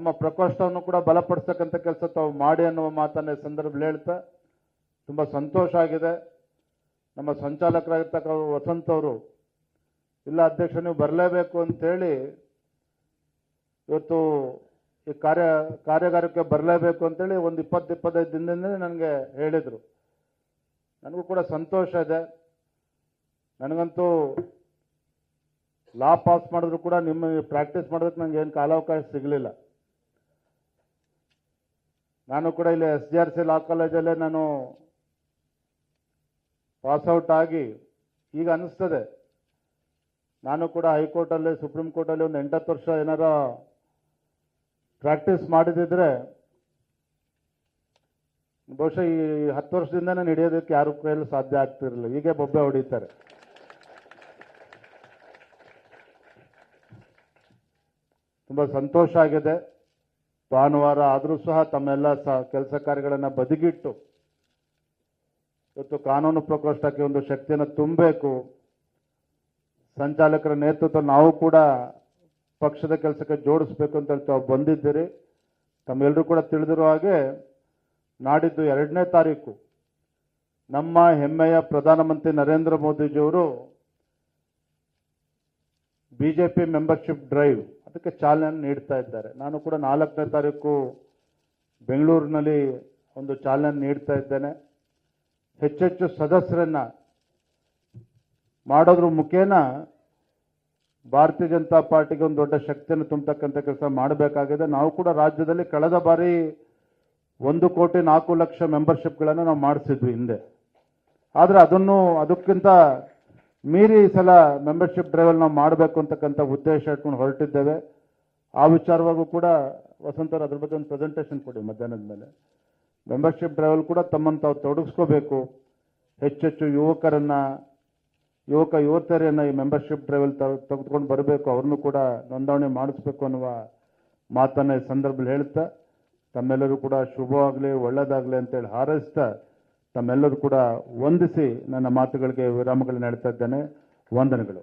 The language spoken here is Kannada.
ನಮ್ಮ ಪ್ರಕೋಷ್ಠವನ್ನು ಕೂಡ ಬಲಪಡಿಸ್ತಕ್ಕಂಥ ಕೆಲಸ ತಾವು ಮಾಡಿ ಅನ್ನುವ ಮಾತನ್ನ ಈ ಸಂದರ್ಭದಲ್ಲಿ ಹೇಳ್ತಾ ತುಂಬ ಸಂತೋಷ ಆಗಿದೆ. ನಮ್ಮ ಸಂಚಾಲಕರಾಗಿರ್ತಕ್ಕ ವಸಂತ್ ಅವರು, ಇಲ್ಲ ಅಧ್ಯಕ್ಷ ನೀವು ಬರಲೇಬೇಕು ಅಂತೇಳಿ ಇವತ್ತು ಈ ಕಾರ್ಯಾಗಾರಕ್ಕೆ ಬರಲೇಬೇಕು ಅಂತೇಳಿ ಒಂದು 20-25 ದಿನದಿಂದ ನನಗೆ ಹೇಳಿದರು. ನನಗೂ ಕೂಡ ಸಂತೋಷ ಇದೆ. ನನಗಂತೂ ಲಾ ಪಾಸ್ ಮಾಡಿದ್ರು ಕೂಡ ನಿಮ್ಮ ಪ್ರಾಕ್ಟೀಸ್ ಮಾಡೋದಕ್ಕೆ ನನಗೆ ಏನು ಕಾಲಾವಕಾಶ ಸಿಗಲಿಲ್ಲ. ನಾನು ಕೂಡ ಇಲ್ಲಿ SJRC ಲಾ ಕಾಲೇಜಲ್ಲೇ ನಾನು ಪಾಸ್ಔಟ್ ಆಗಿ ಈಗ ಅನಿಸ್ತದೆ ನಾನು ಕೂಡ ಹೈಕೋರ್ಟಲ್ಲಿ ಸುಪ್ರೀಂ ಕೋರ್ಟಲ್ಲಿ ಒಂದು 8-10 ವರ್ಷ ಏನಾರ ಪ್ರಾಕ್ಟೀಸ್ ಮಾಡಿದಿದ್ರೆ ಬಹುಶಃ ಈ 10 ವರ್ಷದಿಂದ ನಾನು ಹಿಡಿಯೋದಕ್ಕೆ ಯಾರು ಕೈಯಲ್ಲಿ ಸಾಧ್ಯ ಆಗ್ತಿರಲಿಲ್ಲ. ಹೀಗೆ ಬೊಬ್ಬೆ ಹೊಡಿತಾರೆ. ತುಂಬ ಸಂತೋಷ ಆಗಿದೆ. ಭಾನುವಾರ ಆದರೂ ಸಹ ತಮ್ಮೆಲ್ಲ ಕೆಲಸ ಕಾರ್ಯಗಳನ್ನು ಬದಿಗಿಟ್ಟು ಇವತ್ತು ಕಾನೂನು ಪ್ರಕೋಷ್ಠಕ್ಕೆ ಒಂದು ಶಕ್ತಿಯನ್ನು ತುಂಬಬೇಕು. ಸಂಚಾಲಕರ ನೇತೃತ್ವ ನಾವು ಕೂಡ ಪಕ್ಷದ ಕೆಲಸಕ್ಕೆ ಜೋಡಿಸ್ಬೇಕು ಅಂತ ತಾವು ಬಂದಿದ್ದೀರಿ. ತಮ್ಮೆಲ್ಲರೂ ಕೂಡ ತಿಳಿದಿರೋ ಹಾಗೆ ನಾಡಿದ್ದು 2ನೇ ತಾರೀಕು ನಮ್ಮ ಹೆಮ್ಮೆಯ ಪ್ರಧಾನಮಂತ್ರಿ ನರೇಂದ್ರ ಮೋದಿಜಿಯವರು ಬಿಜೆಪಿ ಮೆಂಬರ್ಶಿಪ್ ಡ್ರೈವ್ ಅದಕ್ಕೆ ಚಾಲನೆ ನೀಡ್ತಾ ಇದ್ದಾರೆ. ನಾನು ಕೂಡ 4ನೇ ತಾರೀಕು ಬೆಂಗಳೂರಿನಲ್ಲಿ ಒಂದು ಚಾಲನೆ ನೀಡ್ತಾ ಇದ್ದೇನೆ. ಹೆಚ್ಚೆಚ್ಚು ಸದಸ್ಯರನ್ನ ಮಾಡೋದ್ರ ಮುಖೇನ ಭಾರತೀಯ ಜನತಾ ಪಾರ್ಟಿಗೆ ಒಂದು ದೊಡ್ಡ ಶಕ್ತಿಯನ್ನು ತುಂಬತಕ್ಕಂಥ ಕೆಲಸ ಮಾಡಬೇಕಾಗಿದೆ. ನಾವು ಕೂಡ ರಾಜ್ಯದಲ್ಲಿ ಕಳೆದ ಬಾರಿ 1,04,00,000 ಮೆಂಬರ್ಶಿಪ್ಗಳನ್ನು ನಾವು ಮಾಡಿಸಿದ್ವಿ ಹಿಂದೆ. ಆದರೆ ಅದಕ್ಕಿಂತ ಮೀರಿ ಈ ಸಲ ಮೆಂಬರ್ಶಿಪ್ ಡ್ರೈವಲ್ಲಿ ನಾವು ಮಾಡಬೇಕು ಅಂತಕ್ಕಂಥ ಉದ್ದೇಶ ಇಟ್ಕೊಂಡು ಹೊರಟಿದ್ದೇವೆ. ಆ ವಿಚಾರವಾಗೂ ಕೂಡ ವಸಂತರು ಅದ್ರ ಬಗ್ಗೆ ಒಂದು ಪ್ರೆಸೆಂಟೇಷನ್ ಕೊಡಿ ಮಧ್ಯಾಹ್ನದ ಮೇಲೆ. ಮೆಂಬರ್ಶಿಪ್ ಡ್ರೈವಲ್ಲಿ ಕೂಡ ತಮ್ಮನ್ನು ತಾವು ತೊಡಗಿಸ್ಕೋಬೇಕು. ಹೆಚ್ಚೆಚ್ಚು ಯುವತಿಯರನ್ನು ಈ ಮೆಂಬರ್ಶಿಪ್ ಡ್ರೈವಲ್ಲಿ ತೆಗೆದುಕೊಂಡು ಬರಬೇಕು, ಅವ್ರನ್ನೂ ಕೂಡ ನೋಂದಣಿ ಮಾಡಿಸ್ಬೇಕು ಅನ್ನುವ ಮಾತನ್ನು ಈ ಸಂದರ್ಭದಲ್ಲಿ ಹೇಳ್ತಾ ತಮ್ಮೆಲ್ಲರೂ ಕೂಡ ಶುಭವಾಗಲಿ, ಒಳ್ಳೆಯದಾಗಲಿ ಅಂತೇಳಿ ಹಾರೈಸ್ತಾ ತಮ್ಮೆಲ್ಲರೂ ಕೂಡ ವಂದಿಸಿ ನನ್ನ ಮಾತುಗಳಿಗೆ ವಿರಾಮಗಳನ್ನು ನೀಡ್ತಾ ಇದ್ದೇನೆ. ವಂದನೆಗಳು.